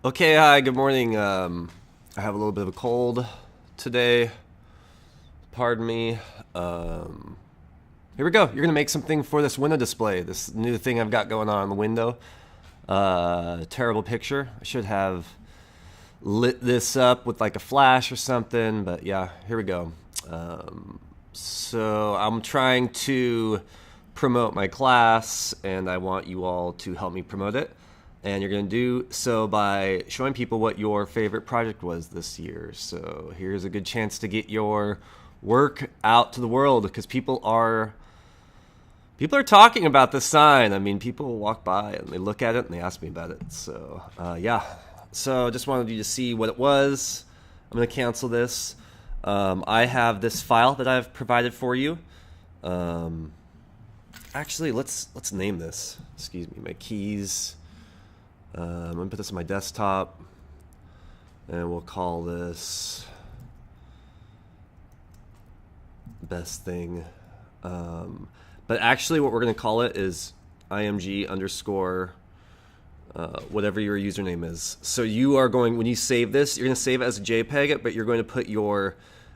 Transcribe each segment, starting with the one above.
Okay, hi, good morning. I have a little bit of a cold today. Pardon me. Um, Here we go. You're gonna make something for this window display. This new thing I've got going on the window. Terrible picture. I should have lit this up with like a flash or something, but yeah, here we go. So I'm trying to promote my class, and I want you all to help me promote it. And you're going to do so by showing people what your favorite project was this year. So here's a good chance to get your work out to the world because people are talking about this sign. I mean, people walk by and they look at it and they ask me about it. So yeah. So just wanted you to see what it was. I'm going to cancel this. I have this file that I've provided for you. Actually, let's name this. Excuse me, my keys. I'm gonna put this on my desktop, and we'll call this best thing. But actually, what we're gonna call it is img underscore whatever your username is. So you are going, when you save this, you're gonna save it as a JPEG, but you're going to put your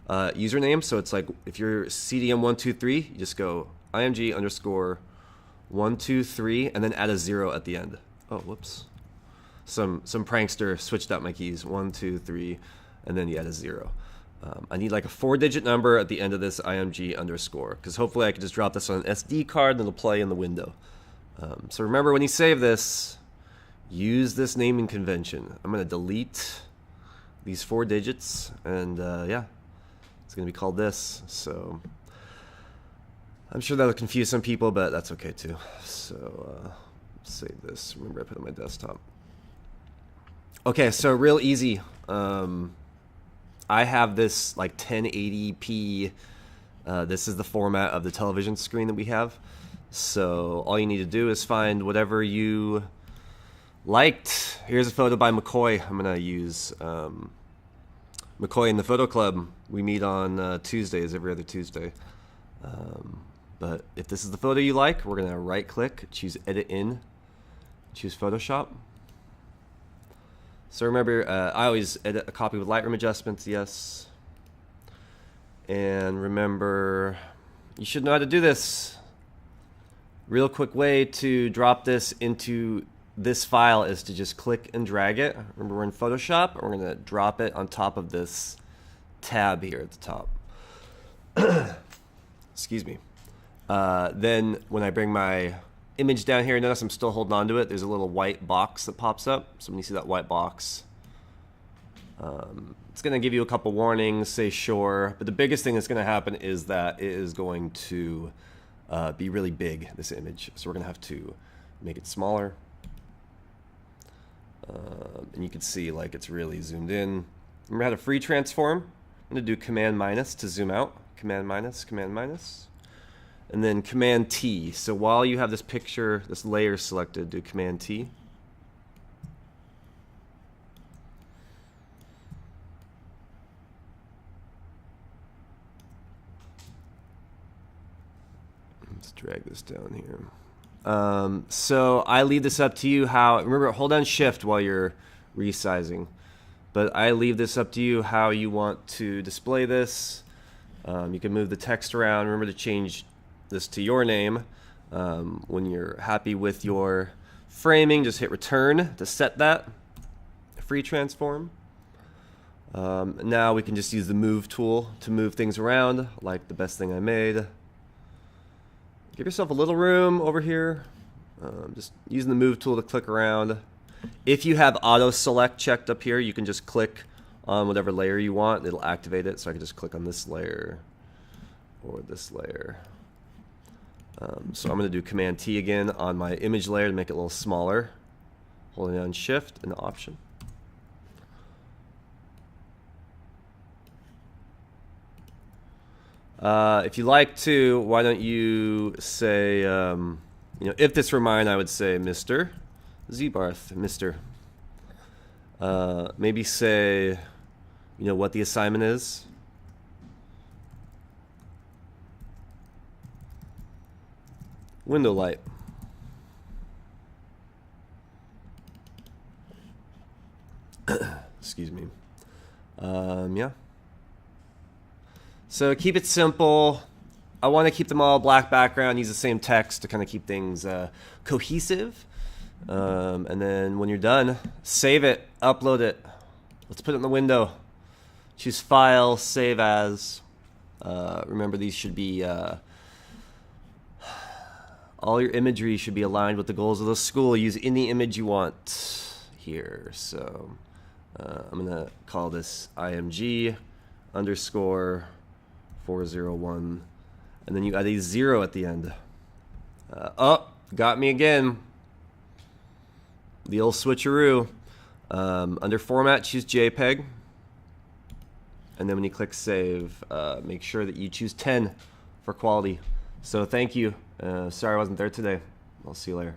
username. So it's like if you're CDM123, you just go img underscore 123 and then add a 0 at the end. Oh, whoops. Some prankster switched out my keys. 1, 2, 3, and then you add a 0. I need like a 4-digit number at the end of this img underscore, because hopefully I can just drop this on an SD card and it'll play in the window. So remember, when you save this, use this naming convention. I'm going to delete these 4 digits, and yeah, it's going to be called this. So I'm sure that'll confuse some people, but that's okay too. So save this. Remember, I put it on my desktop. Okay, so real easy. I have this like 1080p. This is the format of the television screen that we have. So all you need to do is find whatever you liked. Here's a photo by McCoy. I'm gonna use McCoy in the Photo Club. We meet on Tuesdays, every other Tuesday. But if this is the photo you like, we're gonna right click, choose Edit In, choose Photoshop. So remember, I always edit a copy with Lightroom adjustments, yes. And remember, you should know how to do this. Real quick way to drop this into this file is to just click and drag it. Remember, we're in Photoshop, and we're gonna drop it on top of this tab here at the top. Excuse me. Then when I bring my image down here, notice I'm still holding on to it. There's a little white box that pops up. So when you see that white box, it's going to give you a couple warnings, say sure. But the biggest thing that's going to happen is that it is going to be really big, this image. So we're going to have to make it smaller. And you can see like it's really zoomed in. Remember how to free transform? I'm going to do Command minus to zoom out. Command minus, Command minus. And then Command T. So while you have this picture, this layer selected, do Command T. Let's drag this down here. So I leave this up to you how, remember, hold down Shift while you're resizing. But I leave this up to you how you want to display this. You can move the text around. Remember to change this to your name. When you're happy with your framing, just hit return to set that. Free transform. Now we can just use the move tool to move things around, like the best thing I made. Give yourself a little room over here. Just using the move tool to click around. If you have auto select checked up here, you can just click on whatever layer you want. It'll activate it. So I can just click on this layer or this layer. So I'm going to do Command T again on my image layer to make it a little smaller. Holding down Shift and Option. If you like to, why don't you say, if this were mine, I would say Mr. Zebarth, Mr. Maybe say, what the assignment is. Window light. Excuse me. Yeah. So keep it simple. I want to keep them all black background, use the same text to kind of keep things cohesive. And then when you're done, save it, upload it. Let's put it in the window. Choose File, Save As. Remember, these should be... all your imagery should be aligned with the goals of the school. Use any image you want here. So I'm going to call this IMG underscore 401. And then you add a 0 at the end. Oh, got me again. The old switcheroo. Under Format, choose JPEG. And then when you click Save, make sure that you choose 10 for quality. So thank you. Sorry I wasn't there today. I'll see you later.